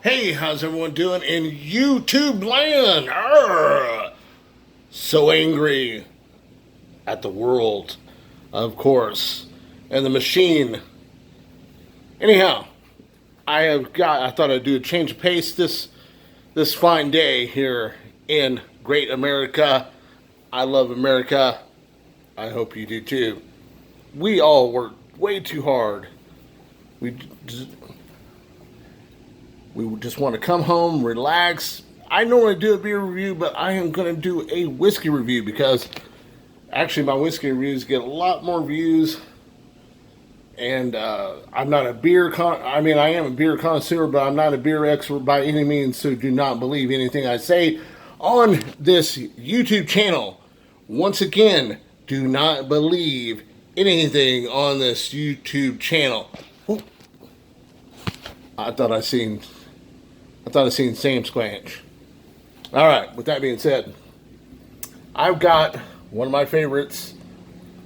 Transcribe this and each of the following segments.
Hey, how's everyone doing in YouTube land? Arrgh! So angry at the world, of course, and the machine. Anyhow, I thought I'd do a change of pace this fine day here in great America. I love America. I hope you do too. We all work way too hard. We We just want to come home, relax. I normally do a beer review, but I am going to do a whiskey review because actually my whiskey reviews get a lot more views. And I'm not a I mean, I am a beer connoisseur, but I'm not a beer expert by any means. So do not believe anything I say on this YouTube channel. Once again, do not believe anything on this YouTube channel. I thought I seen Sam Squanch. All right. With that being said, I've got one of my favorites.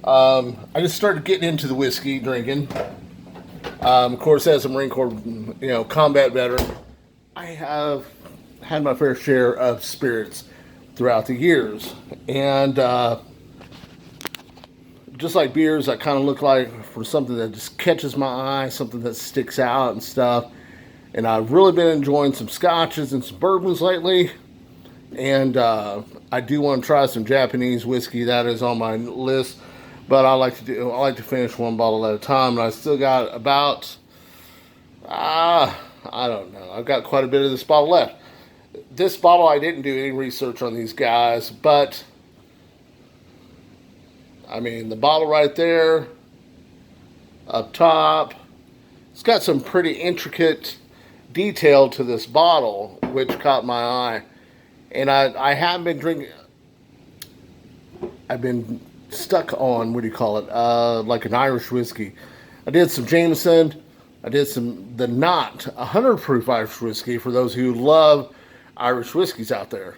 I just started getting into the whiskey drinking. Of course, as a Marine Corps, combat veteran, I have had my fair share of spirits throughout the years, and just like beers, I kind of look like for something that just catches my eye, something that sticks out and stuff. And I've really been enjoying some scotches and some bourbons lately. And I do want to try some Japanese whiskey. That is on my list. But I like to finish one bottle at a time. And I still got about I don't know. I've got quite a bit of this bottle left. This bottle, I didn't do any research on these guys, but I mean the bottle right there up top. It's got some pretty intricate detail to this bottle, which caught my eye. And I have been drinking. I've been stuck on what do you call it? Like an Irish whiskey. I did some Jameson. I did the not 100 proof Irish whiskey for those who love Irish whiskeys out there.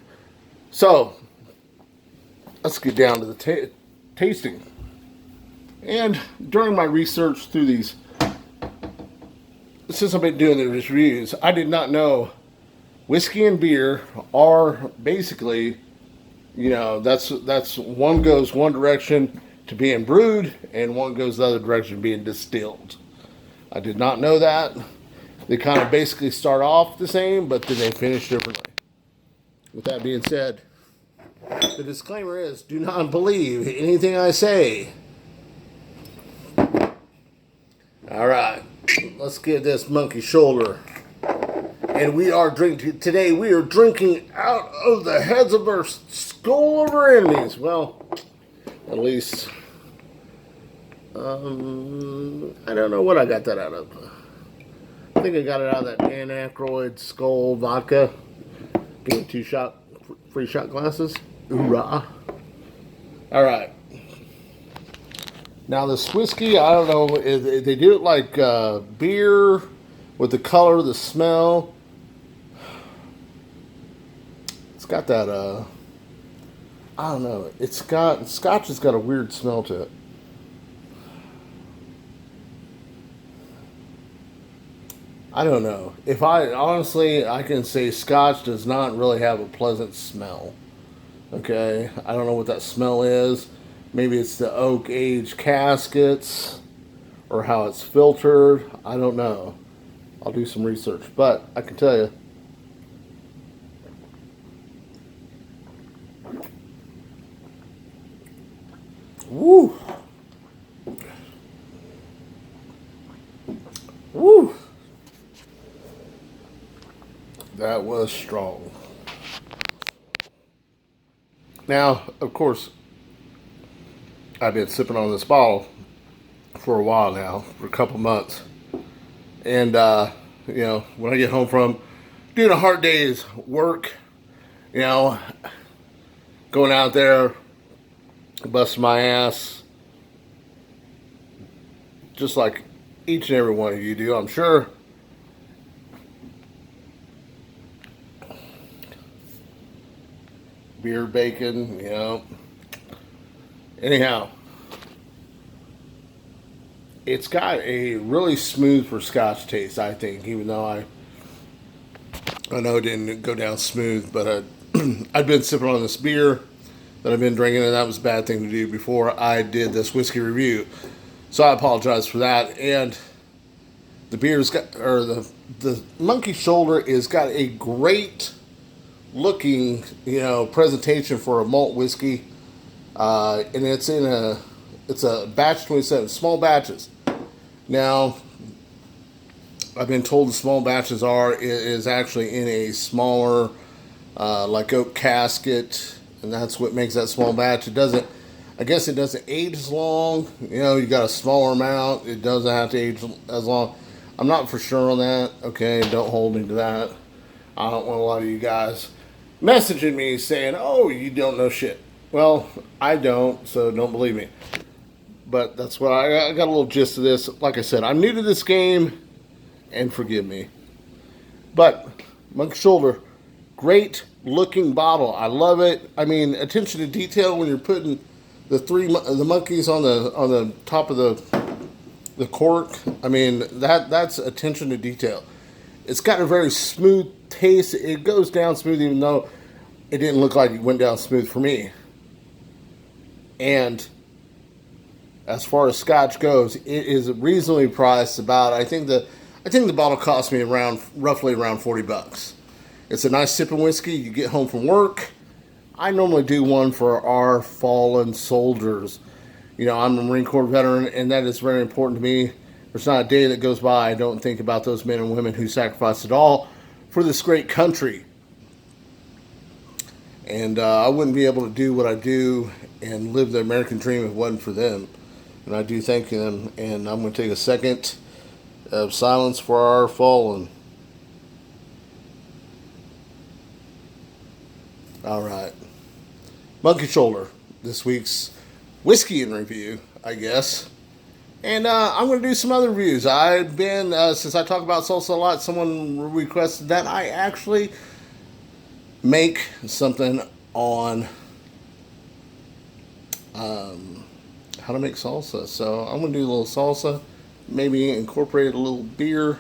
So let's get down to the tasting. And during my research through these, since I've been doing these reviews, I did not know whiskey and beer are basically, that's one goes one direction to being brewed and one goes the other direction to being distilled. I did not know that. They kind of basically start off the same, but then they finish differently. With that being said, the disclaimer is do not believe anything I say. All right, let's get this monkey shoulder. And we are drinking today. We are drinking out of the heads of our skull of our enemies. Well, at least I don't know what I got that out of. I think I got it out of that Dan Aykroyd skull vodka. Give me 2 free shot glasses. Hoorah! All right. Now this whiskey, I don't know if they do it like beer with the color, the smell. It's got that I don't know. Scotch has got a weird smell to it. I don't know. If I honestly, I can say Scotch does not really have a pleasant smell. Okay, I don't know what that smell is. Maybe it's the oak aged caskets or how it's filtered. I don't know. I'll do some research, but I can tell you. Woo! Woo! That was strong. Now, of course, I've been sipping on this bottle for a while now, for a couple months. And, when I get home from doing a hard day's work, going out there, busting my ass, just like each and every one of you do, I'm sure. Beer, bacon, Anyhow, it's got a really smooth for Scotch taste, I think, even though I know it didn't go down smooth, but I'd been sipping on this beer that I've been drinking, and that was a bad thing to do before I did this whiskey review. So I apologize for that. And the beer's got, or the Monkey Shoulder is got a great looking, presentation for a malt whiskey, and it's a batch 27, small batches. Now, I've been told the small batches is actually in a smaller, like oak casket, and that's what makes that small batch. I guess it doesn't age as long. You got a smaller amount. It doesn't have to age as long. I'm not for sure on that. Okay, don't hold me to that. I don't want a lot of you guys messaging me saying, "Oh, you don't know shit." Well, I don't, so don't believe me. But that's what I got a little gist of this. Like I said, I'm new to this game, and forgive me. But Monkey Shoulder, great looking bottle. I love it. I mean, attention to detail when you're putting the monkeys on the top of the cork. I mean, that's attention to detail. It's got a very smooth taste. It goes down smooth, even though it didn't look like it went down smooth for me. And as far as Scotch goes, it is reasonably priced. I think the bottle cost me roughly around $40. It's a nice sipping whiskey. You get home from work. I normally do one for our fallen soldiers. I'm a Marine Corps veteran, and that is very important to me. There's not a day that goes by I don't think about those men and women who sacrificed it all for this great country. And I wouldn't be able to do what I do and live the American dream if it wasn't for them. And I do thank them. And I'm going to take a second of silence for our fallen. All right. Monkey Shoulder, this week's whiskey in review, I guess. And I'm going to do some other reviews. I've been, since I talk about salsa a lot, someone requested that I actually make something on how to make salsa. So I'm going to do a little salsa, maybe incorporate a little beer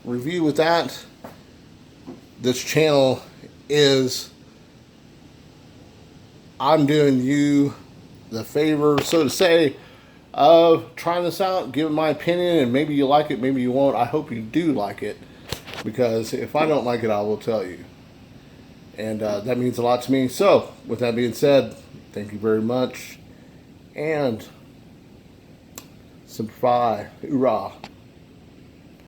review with that. This channel is, I'm doing you the favor, so to say, of trying this out, giving my opinion, and maybe you like it, maybe you won't. I hope you do like it, because if I don't like it, I will tell you. And that means a lot to me. So, with that being said, thank you very much. And simplify. Hoorah.